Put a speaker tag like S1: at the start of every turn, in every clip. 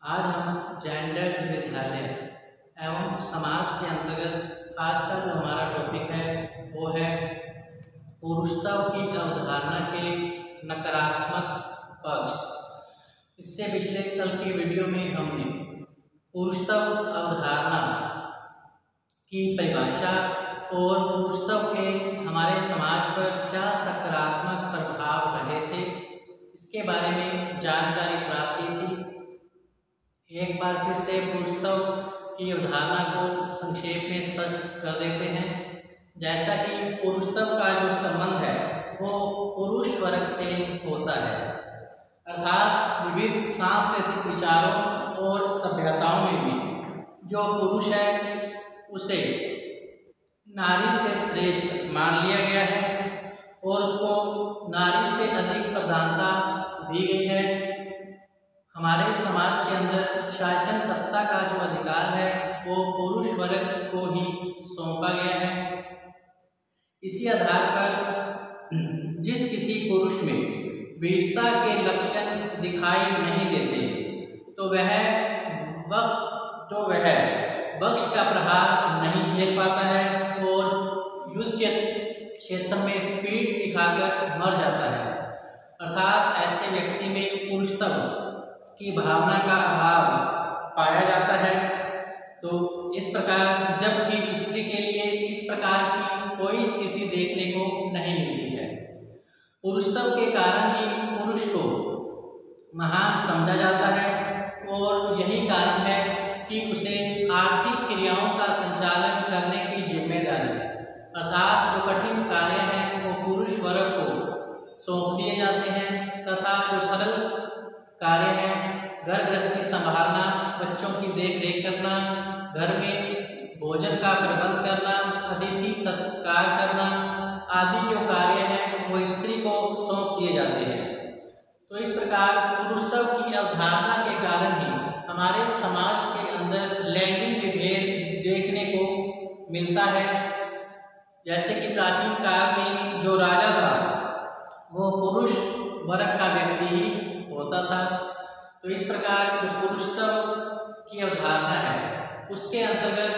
S1: आज हम जेंडर विद्यालय एवं समाज के अंतर्गत आज का जो हमारा टॉपिक है वो है पुरुषत्व की अवधारणा के नकारात्मक पक्ष। इससे पिछले कल की वीडियो में हमने पुरुषत्व अवधारणा की परिभाषा और पुरुषत्व के हमारे समाज पर क्या सकारात्मक प्रभाव रहे थे इसके बारे में जानकारी प्राप्त की थी। एक बार फिर से पुरुषत्व की अवधारणा को संक्षेप में स्पष्ट कर देते हैं। जैसा कि पुरुषत्व का जो संबंध है वो पुरुष वर्ग से होता है, अर्थात विविध सांस्कृतिक विचारों और सभ्यताओं में भी जो पुरुष है उसे नारी से श्रेष्ठ मान लिया गया है और उसको नारी से अधिक प्रधानता दी गई है। हमारे समाज के अंदर शासन सत्ता का जो अधिकार है वो पुरुष वर्ग को ही सौंपा गया है। इसी आधार पर जिस किसी पुरुष में वीरता के लक्षण दिखाई नहीं देते तो वह वक्ष का प्रहार नहीं झेल पाता है और युद्ध क्षेत्र में पीठ दिखाकर मर जाता है, अर्थात ऐसे व्यक्ति में पुरुषत्व की भावना का अभाव पाया जाता है। तो इस प्रकार जबकि स्त्री के लिए इस प्रकार की कोई स्थिति देखने को नहीं मिलती है। पुरुषत्व के कारण ही पुरुष को महान समझा जाता है और यही कारण है कि उसे आर्थिक क्रियाओं का संचालन करने की जिम्मेदारी अर्थात जो कठिन कार्य हैं वो पुरुष वर्ग को सौंप दिए जाते हैं तथा जो सरल कार्य है घर गृहस्थी संभालना, बच्चों की देख रेख करना, घर में भोजन का प्रबंध करना, अतिथि सत्कार करना आदि जो कार्य हैं वो स्त्री को सौंप दिए जाते हैं। तो इस प्रकार पुरुषत्व की अवधारणा के कारण ही हमारे समाज के अंदर लैंगिक विभेद देखने को मिलता है। जैसे कि प्राचीन काल में जो राजा था वो पुरुष वर्ग का व्यक्ति ही होता था। तो इस प्रकार जो पुरुषत्व की अवधारणा है उसके अंतर्गत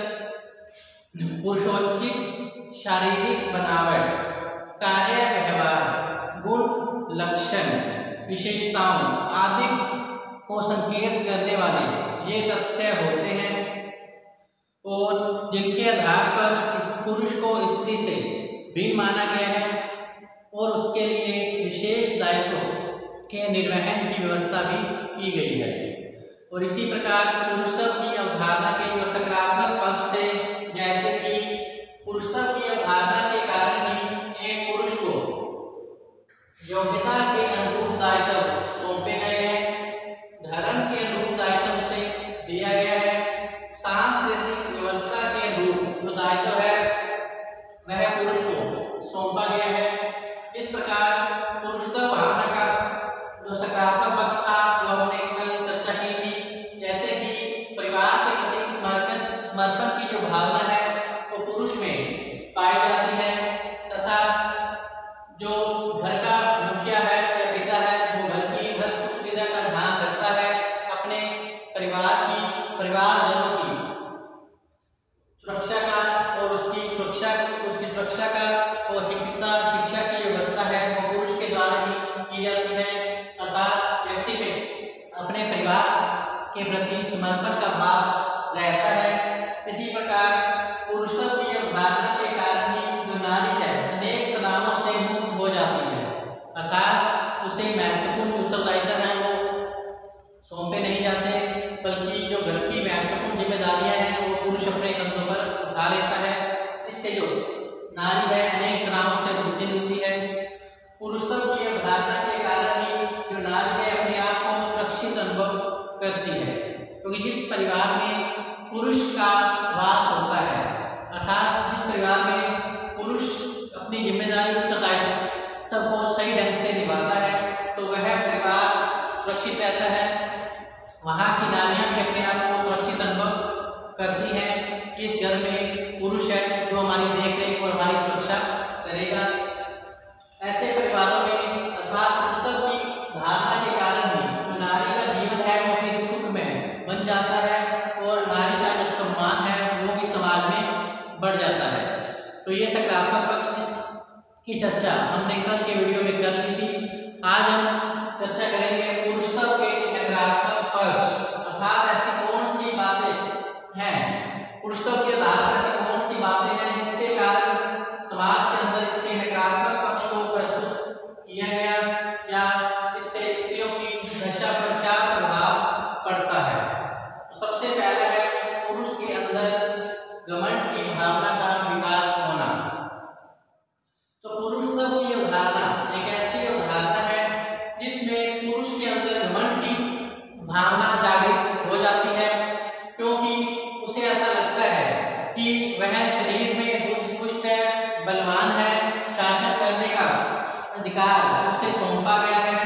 S1: पुरुषोचित शारीरिक बनावट, कार्य व्यवहार, गुण लक्षण, विशेषताओं आदि को संकेत करने वाले ये तथ्य होते हैं और जिनके आधार पर इस पुरुष को स्त्री से भिन्न माना गया है और उसके लिए विशेष दायित्व के निर्वहन की व्यवस्था भी की गई है। और इसी प्रकार पुरुषत्व की अवधारणा के जो सकारात्मक पक्ष थे, जैसे कि पुरुषत्व की अवधारणा के कारण ही एक पुरुष को योग्यता के अनुरूप दायित्व सौंपे गए हैं, धर्म के अनुरूप दायित्व से दिया गया है, सांस्कृतिक व्यवस्था के अनुरूप जो दायित्व है वह पुरुष को सौंपा गया है। इस प्रकार पुरुषत्व भावना का जो सकारात्मक पक्ष था जो हमने कल चर्चा की थी, जैसे कि परिवार के प्रति समर्पण की जो भावना है वो पुरुष में पाई जाती है तथा जो घर का मुखिया है या पिता है वो घर की हर सुख सुविधा का ध्यान रखता है, अपने परिवारजनों की सुरक्षा का और उसकी सुरक्षा का और चिकित्सा शिक्षा की व्यवस्था है वो पुरुष के द्वारा ही की जाती है, अर्थात व्यक्ति में अपने परिवार के प्रति समर्पण का भाव रहता है। इसी प्रकार पुरुषत्व की अवधारणा के कारण ही जो नारी है अनेक तनावों से मुक्त हो जाती है, अर्थात उसे महत्वपूर्ण उत्तरदायित्व है वो सौंपे नहीं जाते बल्कि जो घर की महत्वपूर्ण जिम्मेदारियां हैं वो पुरुष अपने कंधों पर उठा लेता है। इससे जो नारी है अनेक तनावों से मुक्ति मिलती है। पुरुषत्व की अवधारणा के कारण ही जो नारी है अपने आप को सुरक्षित अनुभव करती है, क्योंकि जिस परिवार में पुरुष का वास होता है अर्थात जिस परिवार में पुरुष अपनी जिम्मेदारी उत्तरदायित्व को सही ढंग से निभाता है तो वह परिवार सुरक्षित रहता है, वहाँ की नारियाँ भी अपने आप को सुरक्षित अनुभव करती हैं। इस घर में पुरुष है जो हमारी देख रेख और हमारी सुरक्षा करेगा। ऐसे परिवारों में अर्थात पुरुषत्व की धारणा के कारण ही जो नारी का जीवन है वो फिर सुख में है, मिल जाता है और नारी का जो सम्मान है वो भी समाज में बढ़ जाता है। तो ये सकारात्मक पक्ष की चर्चा हमने कल के वीडियो में कर ली थी। आज हम चर्चा करेंगे पुरुषत्व के नकारात्मक पक्ष, अर्थात ऐसी कौन सी बातें हैं, पुरुषत्व के आधार पर ऐसी कौन सी बातें हैं जिसके कारण समाज के अंदर इसके नकारात्मक पक्ष को प्रस्तुत किया गया या इससे स्त्रियों की दशा पर क्या प्रभाव पड़ता है। तो सबसे पहला है पुरुष के अंदर घमंड की भावना का विकास होना। तो पुरुषत्व की अवधारणा एक ऐसी अवधारणा है जिसमें पुरुष के अंदर घमंड की भावना जागृत हो जाती है, क्योंकि उसे ऐसा लगता है कि वह शरीर में पुष्ट है, बलवान है, शासन करने का अधिकार उसे सौंपा गया है।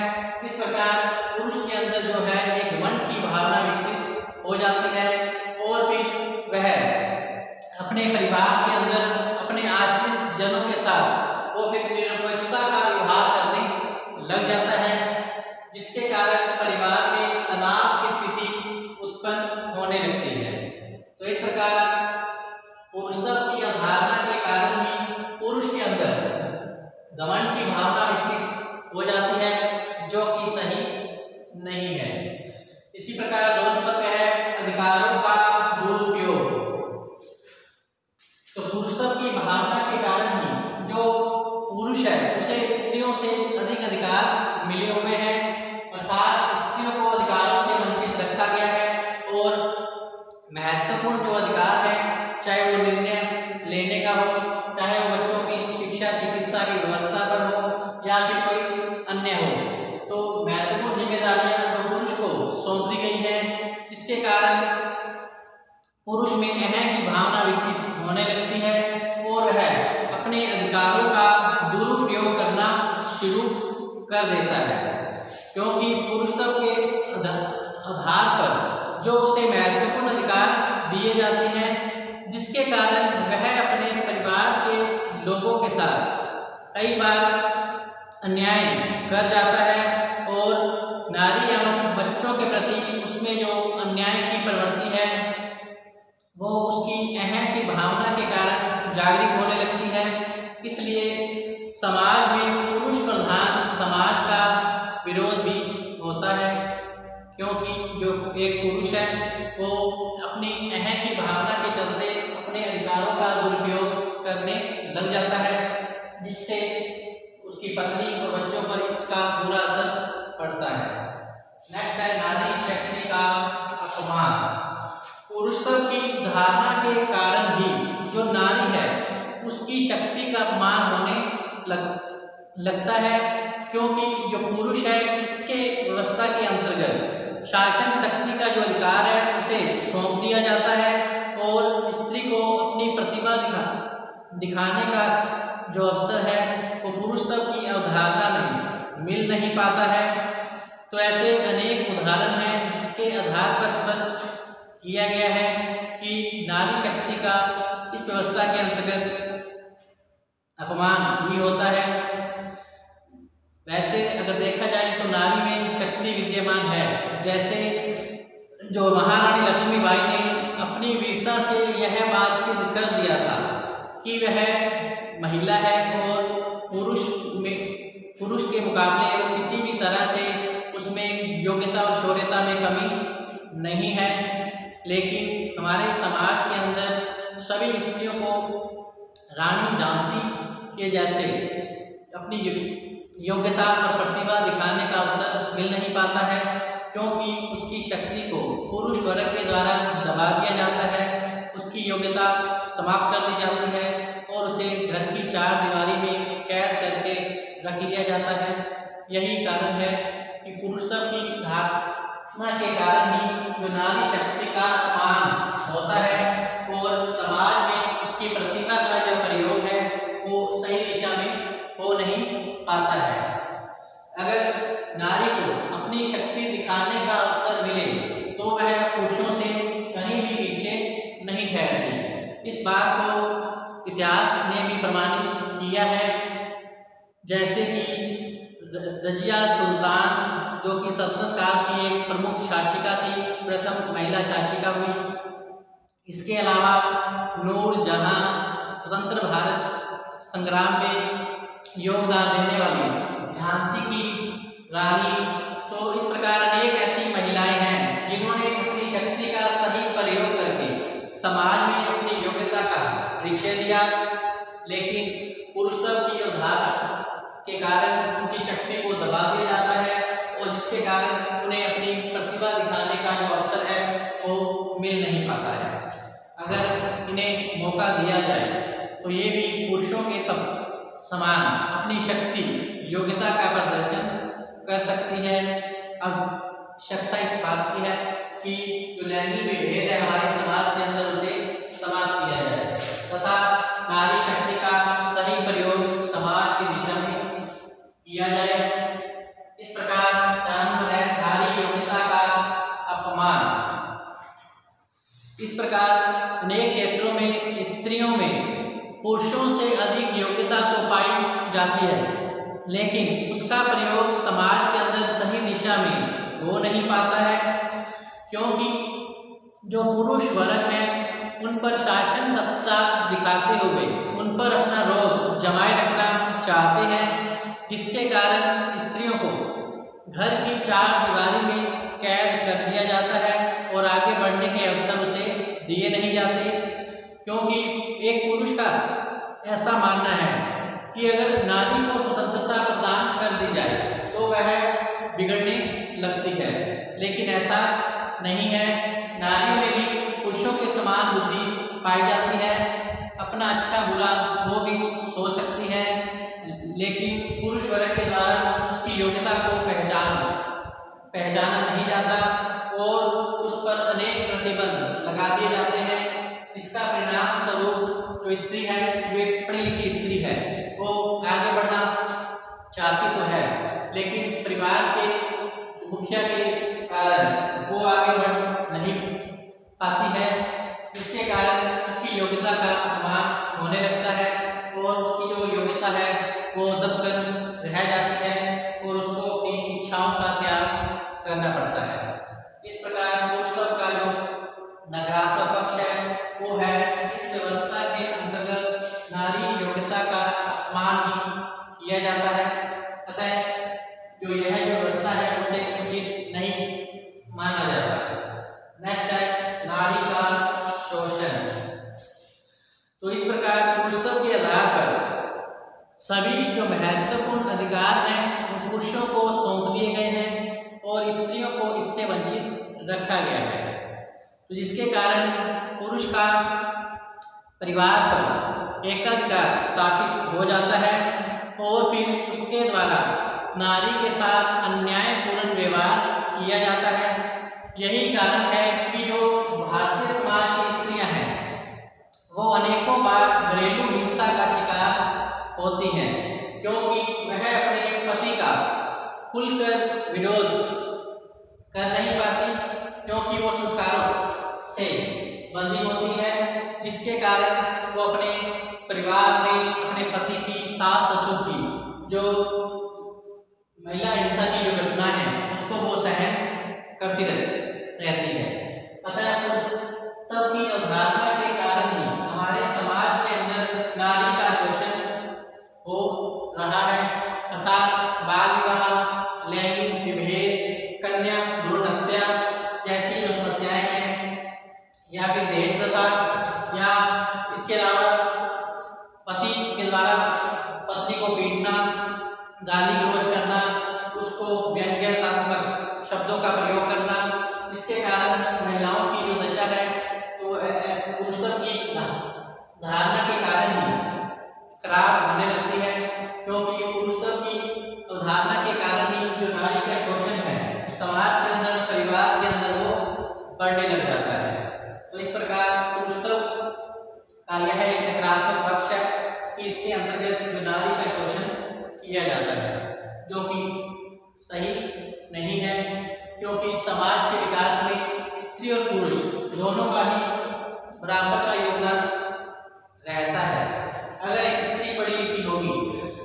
S1: इस प्रकार पुरुष के अंदर जो है एक घमंड की भावना विकसित हो जाती है और फिर वह अपने परिवार के अंदर अपने आश्रित जनों के साथ वो फिर निरपेक्षता का व्यवहार करने लग जाता है, जिसके कारण परिवार में तनाव की स्थिति उत्पन्न होने लगती है। तो इस प्रकार पुरुषत्व की अवधारणा के कारण ही पुरुष के अंदर घमंड की भावना विकसित हो जाती है, जो कि सही नहीं है। इसी प्रकार लोकतंत्र है अधिकारों का दुरुपयोग। तो पुरुषत्व की भावना के कारण ही जो पुरुष है उसे स्त्रियों से अधिक अधिकार मिले हुए हैं, अर्थात स्त्रियों को अधिकारों से वंचित रखा गया है और महत्वपूर्ण जो अधिकार है, चाहे वो निर्णय लेने का हो, चाहे वो बच्चों की शिक्षा चिकित्सा की व्यवस्था पर हो या फिर कोई अन्य हो, तो महत्वपूर्ण जिम्मेदारियां जो पुरुष को सौंप दी गई है, जिसके कारण पुरुष में अहम की भावना विकसित होने लगती है और वह अपने अधिकारों का दुरुपयोग करना शुरू कर देता है, क्योंकि पुरुषत्व के आधार पर जो उसे महत्वपूर्ण अधिकार दिए जाते हैं, जिसके कारण वह अपने परिवार के लोगों के साथ कई बार अन्याय कर जाता है और नारी एवं बच्चों के प्रति उसमें जो अन्याय की प्रवृत्ति है वो उसकी अहम की भावना के कारण जागृत होने लगती है। इसलिए समाज में पुरुष प्रधान समाज का विरोध भी होता है, क्योंकि जो एक पुरुष है वो अपनी अहम की भावना के चलते अपने अधिकारों का दुरुपयोग करने लग जाता है, जिससे उसकी पत्नी और बच्चों पर इसका बुरा असर पड़ता है। नेक्स्ट है नारी शक्ति का अपमान। पुरुषत्व की धारणा के कारण ही जो नारी है उसकी शक्ति का अपमान होने लगता है, क्योंकि जो पुरुष है इसके व्यवस्था के अंतर्गत शासन शक्ति का जो अधिकार है उसे सौंप दिया जाता है और स्त्री को अपनी प्रतिभा दिखाने का जो अवसर है वो पुरुषत्व की अवधारणा में मिल नहीं पाता है। तो ऐसे अनेक उदाहरण हैं जिसके आधार पर स्पष्ट किया गया है कि नारी शक्ति का इस व्यवस्था के अंतर्गत अपमान भी होता है। वैसे अगर देखा जाए तो नारी में शक्ति विद्यमान है, जैसे जो महारानी लक्ष्मीबाई ने अपनी वीरता से यह बात सिद्ध कर दिया था कि वह महिला है और पुरुष के मुकाबले वो किसी भी तरह से उसमें योग्यता और शौर्यता में कमी नहीं है। लेकिन हमारे समाज के अंदर सभी स्त्रियों को रानी झांसी के जैसे अपनी योग्यता और प्रतिभा दिखाने का अवसर मिल नहीं पाता है, क्योंकि उसकी शक्ति को पुरुष वर्ग के द्वारा दबा दिया जाता है, उसकी योग्यता समाप्त कर दी जाती है और उसे घर की चार दीवारी में कैद करके रख लिया जाता है। यही कारण है कि पुरुषत्व की धारणा के कारण ही जो नारी शक्ति का अपमान होता है और समाज में उसकी प्रतिभा का जो प्रयोग है वो सही दिशा में हो नहीं पाता है। अगर नारी को अपनी शक्ति दिखाने का अवसर मिले तो वह पुरुषों से कहीं भी पीछे नहीं ठहरती। इस बात को इतिहास ने भी प्रमाणित किया है, जैसे कि रजिया सुल्तान जो कि सल्तनत काल की एक प्रमुख शासिका थी, प्रथम महिला शासिका हुई। इसके अलावा नूरजहां स्वतंत्र भारत संग्राम में योगदान देने वाली झांसी की रानी। तो इस प्रकार अनेक ऐसी महिलाएं हैं जिन्होंने अपनी शक्ति का सही प्रयोग करके समाज में अपनी योग्यता का परिचय दिया, लेकिन पुरुषत्व की अवधारणा के कारण उनकी शक्ति को दबा दिया जाता है और जिसके कारण उन्हें अपनी प्रतिभा दिखाने का जो अवसर है वो मिल नहीं पाता है। अगर इन्हें मौका दिया जाए तो ये भी पुरुषों के समान अपनी शक्ति योग्यता का प्रदर्शन कर सकती है। अब आवश्यकता इस बात की है कि जो लैंगिक भेद है हमारे समाज के अंदर उसे समाप्त किया जाए तथा नारी शक्ति का सही प्रयोग समाज की दिशा में किया जाए। इस प्रकार जानवर है नारी योग्यता का अपमान। इस प्रकार अनेक क्षेत्रों में स्त्रियों में पुरुषों से अधिक योग्यता तो पाई जाती है, लेकिन उसका प्रयोग समाज के अंदर सही दिशा में हो नहीं पाता है, क्योंकि जो पुरुष वर्ग है उन पर शासन सत्ता दिखाते हुए उन पर अपना रोब जमाए रखना चाहते हैं, जिसके कारण स्त्रियों को घर की चार दीवारी में कैद कर दिया जाता है और आगे बढ़ने के अवसर उसे दिए नहीं जाते। क्योंकि एक पुरुष का ऐसा मानना है कि अगर नारी को स्वतंत्रता प्रदान कर दी जाए तो वह बिगड़ने लगती है, लेकिन ऐसा नहीं है। नारियों में भी पुरुषों के समान बुद्धि पाई जाती है, अपना अच्छा बुरा वो भी सोच सकती है, लेकिन पुरुष वर्ग के द्वारा उसकी योग्यता को पहचाना नहीं जाता और उस पर अनेक प्रतिबंध लगा दिए जाते हैं। इसका परिणाम स्वरूप जो स्त्री है, जो एक पढ़ी लिखी स्त्री है, वो आगे बढ़ना चाहती तो है, लेकिन परिवार के मुखिया के कारण वो आगे बढ़ नहीं पाती है, जिसके कारण उसकी योग्यता का अपमान होने लगता है और उसकी जो योग्यता है वो दबकर रह जाती है और उसको अपनी इच्छाओं का त्याग करना पड़ता है। इस प्रकार पुरुषत्व का जो नकारात्मक पक्ष है वो है इस व्यवस्था के अंतर्गत नारी योग्यता का अपमान भी किया जाता है, अतः जो यह व्यवस्था है उसे उचित नहीं माना जाता। नेक्स्ट है नारी का शोषण। तो इस प्रकार पुरुषत्व के आधार पर सभी जो महत्वपूर्ण अधिकार हैं वो पुरुषों को सौंप दिए गए हैं और स्त्रियों को इससे वंचित रखा गया है, तो जिसके कारण पुरुष का परिवार पर एकाधिकार स्थापित हो जाता है और फिर उसके द्वारा नारी के साथ अन्यायपूर्ण व्यवहार किया जाता है। यही कारण है कि जो भारतीय समाज की स्त्रियां हैं वो अनेकों बार घरेलू हिंसा का शिकार होती हैं, क्योंकि वह अपने पति का खुलकर विरोध कर नहीं पाती, क्योंकि वो संस्कारों से बंधी होती है, जिसके कारण वो अपने परिवार में अपने पति की सास ससुर की जो महिला हिंसा की जो घटना है उसको वो सहन करती रहती है। अतः पुरुषत्व की अवधारणा के कारण ही हमारे समाज के अंदर नारी का शोषण हो रहा है, अर्थात बाल विवाह, लैंगिक विभेद, कन्या भ्रूण हत्या जैसी जो समस्याएं हैं, या फिर दहेज प्रथा, या इसके अलावा पति के द्वारा पत्नी को पीटना, गाली गलौज करना, उसको व्यंग्यात्मक शब्दों का प्रयोग करना, इसके कारण महिलाओं की जो दशा है तो पुरुषत्व की धारणा के कारण ही खराब होने लगती है, क्योंकि पुरुषत्व की अवधारणा के कारण ही जो नारी का शोषण है समाज के अंदर, परिवार के अंदर वो बढ़ने लग जाता है। तो इस प्रकार पुरुषत्व का यह एक नकारात्मक पक्ष है कि इसके अंतर्गत जो नारी का शोषण किया जाता है, जो कि सही नहीं है, क्योंकि समाज के विकास में स्त्री और पुरुष दोनों का ही बराबर का योगदान रहता है। अगर एक स्त्री पढ़ी लिखी होगी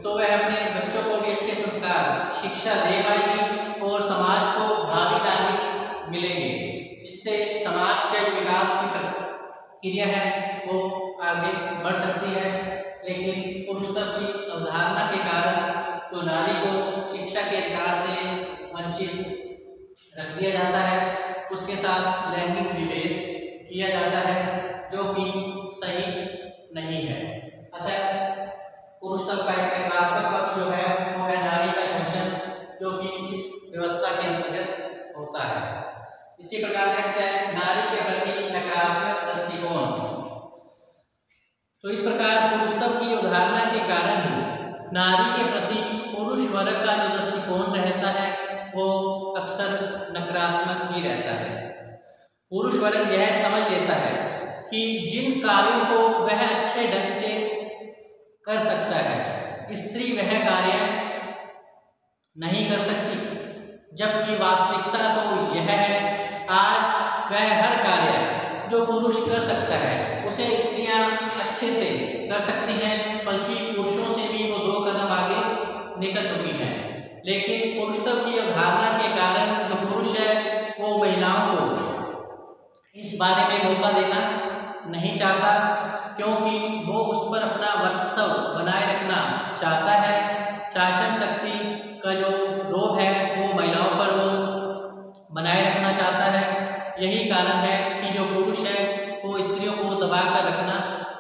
S1: तो वह अपने बच्चों को भी अच्छे संस्कार शिक्षा दे पाएगी और समाज जिससे समाज के जो विकास की प्रक्रिया है वो आगे बढ़ सकती है। लेकिन पुरुषत्व की अवधारणा के कारण तो नारी को शिक्षा के अधिकार से वंचित रख दिया जाता है, उसके साथ लैंगिक विभेद किया जाता है जो कि सही नहीं है। अतः पुरुषत्व का एक नकारात्मक पक्ष जो है वो है नारी का शोषण, जो कि इस व्यवस्था के अंतर्गत होता है। इसी प्रकार नेक्स्ट है नारी के प्रति नकारात्मक दृष्टिकोण। तो इस प्रकार पुरुषत्व की अवधारणा के कारण ही नारी के प्रति पुरुष वर्ग का जो दृष्टिकोण रहता है वो अक्सर नकारात्मक ही रहता है। पुरुष वर्ग यह समझ लेता है कि जिन कार्यों को वह अच्छे ढंग से कर सकता है स्त्री वह कार्य नहीं कर सकती, जबकि वास्तविकता तो यह है आज वह हर कार्य जो पुरुष कर सकता है उसे स्त्रियां अच्छे से कर सकती हैं, बल्कि पुरुषों से भी वो 2 कदम आगे निकल चुकी हैं। लेकिन पुरुषत्व की अवधारणा के कारण जो पुरुष है वो महिलाओं को इस बारे में मौका देना नहीं चाहता, क्योंकि वो उस पर अपना वर्चस्व बनाए रखना चाहता है। शासन शक्ति का जो रोब है वो महिलाओं पर वो बनाए रखना चाहता है। यही कारण है कि जो पुरुष है वो स्त्रियों को दबा कर रखना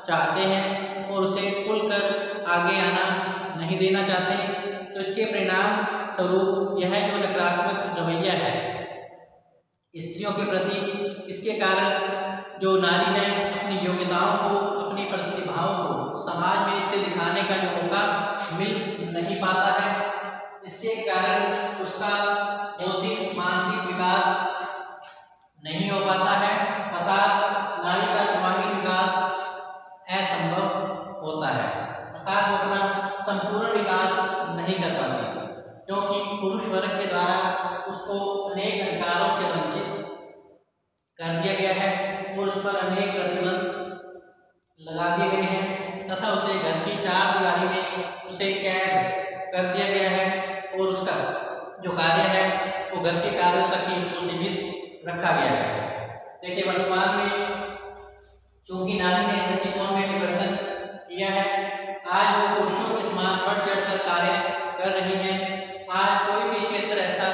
S1: चाहते हैं और उसे खुलकर आगे आना नहीं देना चाहते। तो इसके परिणाम स्वरूप यह जो नकारात्मक रवैया है स्त्रियों के प्रति, इसके कारण जो नारी है अपनी योग्यताओं को, अपनी प्रतिभाओं को समाज में से दिखाने का जो मौका मिल नहीं पाता है। इसके कारण उसका बौद्धिक मानसिक विकास नहीं हो पाता है, अर्थात नारी का सर्वांगीण विकास असंभव होता है, अर्थात वो अपना संपूर्ण विकास नहीं कर पाती, क्योंकि पुरुष वर्ग के द्वारा उसको अनेक अधिकारों से वंचित कर दिया गया है और उस पर अनेक प्रतिबंध लगा दिए गए हैं तथा उसे घर की 4 दीवारी में उसे कैद कर दिया गया है और उसका जो कार्य है वो घर के कार्यों तक ही उसको सीमित रखा गया है। देखिए वर्तमान में चूंकि नारी ने दृष्टिकोण में परिवर्तन किया है, आज वो पुरुषों के समान बढ़ चढ़कर कार्य कर रही है। आज कोई भी क्षेत्र ऐसा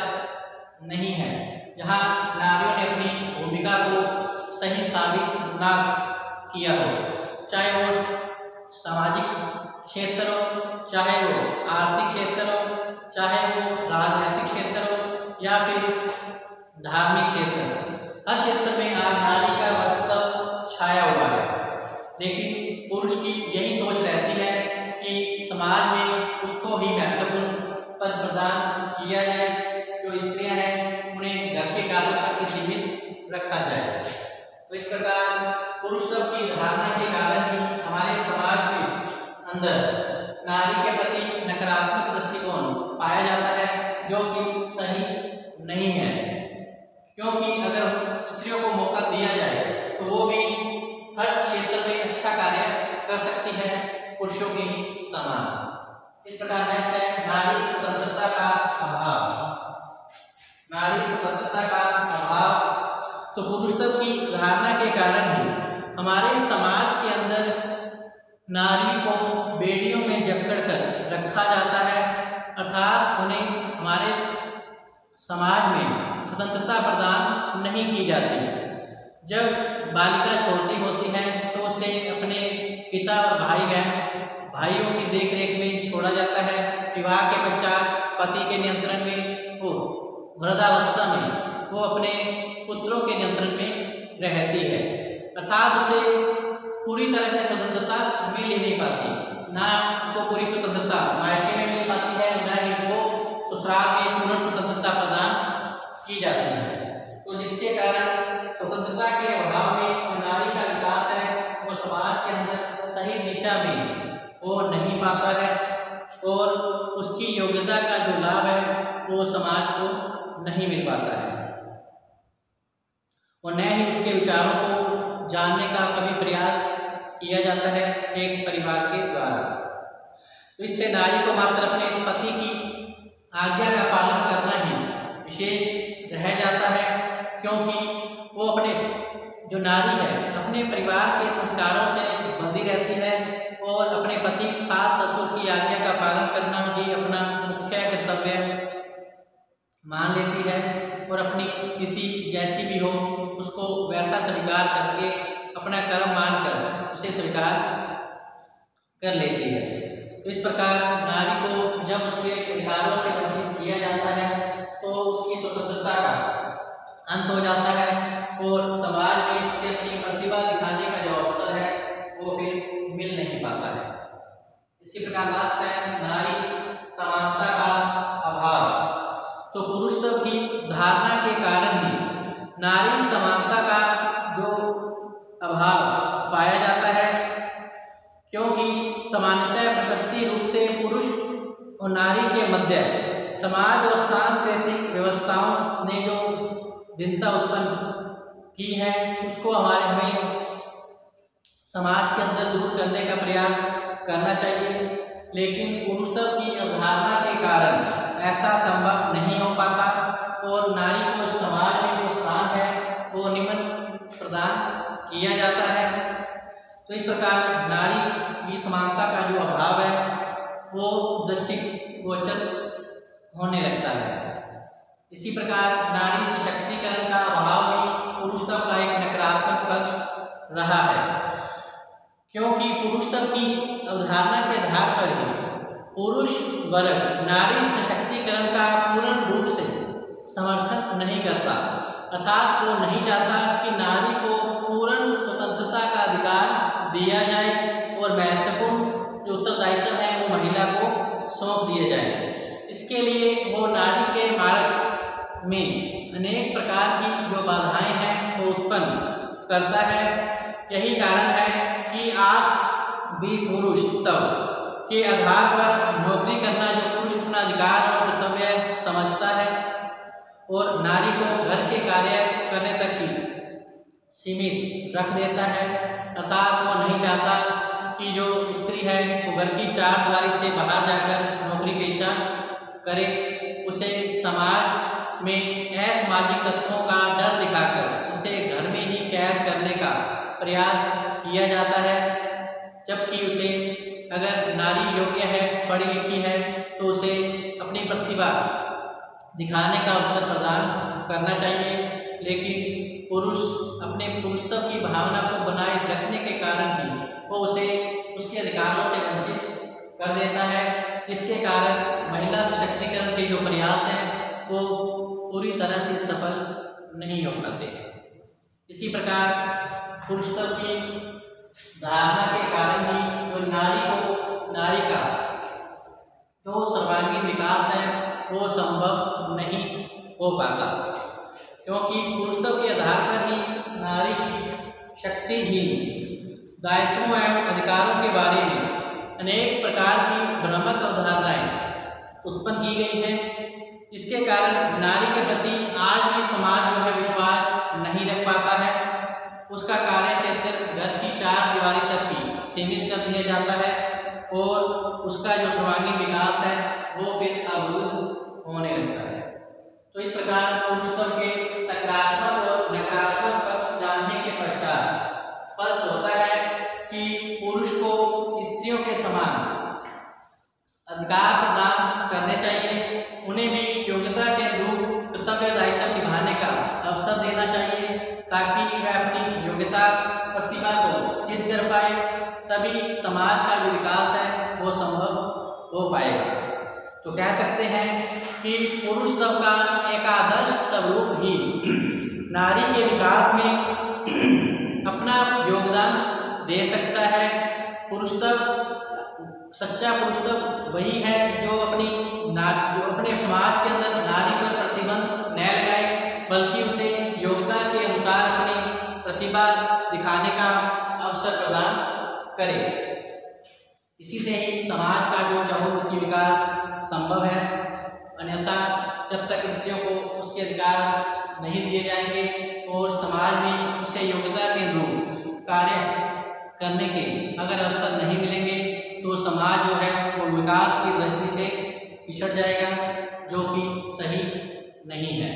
S1: नहीं है जहाँ नारियों ने अपनी भूमिका को सही साबित ना किया हो, चाहे वो सामाजिक क्षेत्र हो, चाहे वो आर्थिक क्षेत्र हो, चाहे वो राजनीतिक क्षेत्र हो या फिर धार्मिक क्षेत्र हो। हर क्षेत्र में आज नारी का वर्चस्व छाया हुआ है, लेकिन पुरुष की यही सोच रहती है कि समाज में उसको ही महत्वपूर्ण पद प्रदान किया जाए, जो स्त्रियां हैं उन्हें घर के कार्यों तक ही सीमित रखा जाए। तो इस प्रकार पुरुषत्व की धारणा के कारण ही हमारे समाज के अंदर नारी के प्रति नकारात्मक दृष्टिकोण पाया जाता है, जो कि सही नहीं है, क्योंकि अगर स्त्रियों को मौका दिया जाए तो वो भी हर क्षेत्र में अच्छा कार्य कर सकती है पुरुषों के समान। इस प्रकार नेक्स्ट है नारी स्वतंत्रता का अभाव। नारी स्वतंत्रता का अभाव तो पुरुषत्व की धारणा के कारण ही हमारे समाज के अंदर नारी को बेड़ियों में जकड़ कर रखा जाता है, अर्थात उन्हें हमारे समाज में स्वतंत्रता प्रदान नहीं की जाती। जब बालिका छोटी होती है तो उसे अपने पिता और भाइयों की देखरेख में छोड़ा जाता है। विवाह के पश्चात पति के नियंत्रण में हो, वृद्धावस्था में वो अपने पुत्रों के नियंत्रण में रहती है, अर्थात उसे पूरी तरह से स्वतंत्रता मिल ही नहीं पाती। ना उसको पूरी स्वतंत्रता मायके में मिल पाती है, ना ही उसको ससुराल में पूर्ण स्वतंत्रता प्रदान की जाती है। तो जिसके कारण स्वतंत्रता के अभाव में नारी का विकास है वो समाज के अंदर सही दिशा में वो नहीं पाता है और उसकी योग्यता का जो लाभ है वो समाज को नहीं मिल पाता है और न ही उसके विचारों को जानने का कभी प्रयास किया जाता है एक परिवार के द्वारा। तो इससे नारी को मात्र अपने पति की आज्ञा का पालन करना ही विशेष रह जाता है क्योंकि वो अपने जो नारी है अपने परिवार के संस्कारों से बंधी रहती है और अपने पति सास ससुर की आज्ञा का पालन करना ही अपना मुख्य कर्तव्य मान लेती है और अपनी स्थिति जैसी भी हो उसको वैसा स्वीकार करके अपना कर्म मानकर उसे स्वीकार कर लेती है। तो इस प्रकार नारी को जब उसके अधिकारों से वंचित किया जाता है तो उसकी स्वतंत्रता का अंत हो जाता है और समाज में उसे अपनी प्रतिभा दिखाने का जो अवसर है वो फिर मिल नहीं पाता है। इसी प्रकार लास्ट है नारी समानता का अभाव। तो पुरुषत्व की धारणा के कारण ही नारी समानता का जो अभाव पाया जाता है, क्योंकि समानता प्रकृति रूप से पुरुष और नारी के मध्य समाज और सांस्कृतिक व्यवस्थाओं ने जो भिन्नता उत्पन्न की है उसको हमें समाज के अंदर दूर करने का प्रयास करना चाहिए। लेकिन पुरुषत्व की अवधारणा के कारण ऐसा संभव नहीं हो पाता और नारी को समाज में जो स्थान है वो निम्न प्रदान किया जाता है। तो इस प्रकार नारी की समानता का जो अभाव है वो दृष्टिगोचर होने लगता है। इसी प्रकार नारी सशक्तिकरण का अभाव भी पुरुषत्व का एक नकारात्मक पक्ष रहा है, क्योंकि पुरुषत्व की अवधारणा के आधार पर ही पुरुष वर्ग नारी सशक्तिकरण का पूर्ण रूप से समर्थन नहीं करता, अर्थात वो नहीं चाहता कि नारी को पूर्ण स्वतंत्रता का अधिकार दिया जाए और महत्वपूर्ण जो उत्तरदायित्व है वो महिला को सौंप दिए जाए। इसके लिए वो नारी के मार्ग में अनेक प्रकार की जो बाधाएं हैं वो उत्पन्न करता है। यही कारण है कि आज भी पुरुषत्व के आधार पर नौकरी करना जो पुरुष अपना अधिकार और कर्तव्य समझता है और नारी को घर के कार्य करने तक ही सीमित रख देता है, अर्थात वो नहीं चाहता कि जो स्त्री है वो घर की चार दीवारी से बाहर जाकर नौकरी पेशा करे। उसे समाज में असामाजिक तत्वों का डर दिखाकर उसे घर में ही कैद करने का प्रयास किया जाता है, जबकि उसे अगर नारी योग्य है पढ़ी लिखी है तो उसे अपनी प्रतिभा दिखाने का अवसर प्रदान करना चाहिए। लेकिन पुरुष अपने पुरुषत्व की भावना को बनाए रखने के कारण ही वो उसे उसके अधिकारों से वंचित कर देता है। इसके कारण महिला सशक्तिकरण के जो प्रयास हैं वो पूरी तरह से सफल नहीं हो पाते। इसी प्रकार पुरुषत्व की धारणा के कारण ही जो नारी का जो सर्वांगीण विकास है वो संभव नहीं हो पाता, क्योंकि पुरुषत्व के आधार पर ही नारी की शक्तिहीन दायित्वों एवं अधिकारों के बारे में अनेक प्रकार की भ्रामक अवधारणाएं उत्पन्न की गई हैं। इसके कारण नारी के प्रति आज भी समाज जो है विश्वास नहीं रख पाता है। उसका कार्य क्षेत्र घर की चार दीवारी तक ही सीमित कर दिया जाता है और उसका जो सर्वांगीण विकास है वो फिर अवरुद्ध होने लगता है। तो इस प्रकार पुरुषत्व के सकारात्मक और नकारात्मक पक्ष जानने के पश्चात स्पष्ट होता है कि पुरुष को स्त्रियों के समान अधिकार प्रदान करने चाहिए, उन्हें भी योग्यता के अनुरूप कर्तव्य दायित्व निभाने का अवसर देना चाहिए ताकि वह अपनी योग्यता प्रतिभा को सिद्ध कर पाए, तभी समाज का जो विकास है वो संभव हो पाएगा। तो कह सकते हैं कि पुरुषत्व का एक आदर्श स्वरूप ही नारी के विकास में अपना योगदान दे सकता है। पुरुषत्व सच्चा पुरुषत्व वही है जो अपने समाज के अंदर नारी पर प्रतिबंध न लगाए, बल्कि उसे योग्यता के अनुसार अपनी प्रतिभा दिखाने का अवसर प्रदान करे। इसी से ही समाज का जो चहुमुखी विकास संभव है। अन्यथा जब तक स्त्रियों को उसके अधिकार नहीं दिए जाएंगे और समाज में उसे योग्यता के अनुरूप कार्य करने के अगर अवसर नहीं मिलेंगे तो समाज जो है वो विकास की दृष्टि से पिछड़ जाएगा, जो कि सही नहीं है।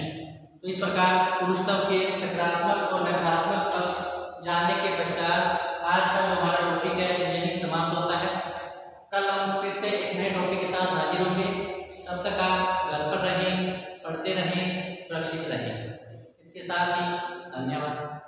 S1: तो इस प्रकार पुरुषत्व के सकारात्मक और नकारात्मक पक्ष जानने के पश्चात आज का जो हमारा टॉपिक है यही समाप्त होता है। कल हम फिर से एक नए टॉपिक के साथ हाजिर होंगे। तब तक आप घर पर रहें, पढ़ते रहें, सुरक्षित रहें। इसके साथ ही धन्यवाद।